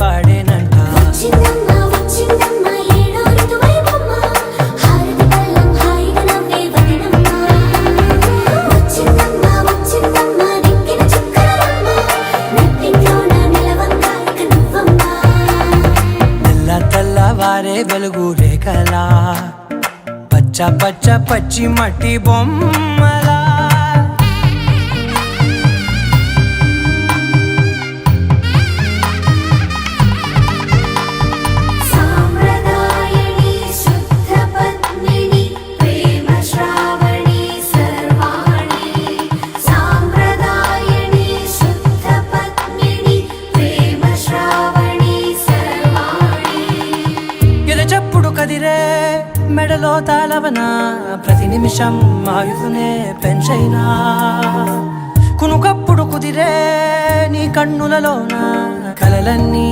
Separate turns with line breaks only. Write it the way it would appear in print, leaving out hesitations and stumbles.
పాడేనంట. తెల్లవారే వెలుగు రేఖలా పచ్చ పచ్చ పచ్చి మట్టి బొమ్మలా చెప్పుడు కదిరే మెడలో తాళవన ప్రతి నిమిషం ఆయుధునే పెంచైనా కునుకప్పుడు కుదిరే నీ కన్నులలోన కలలన్నీ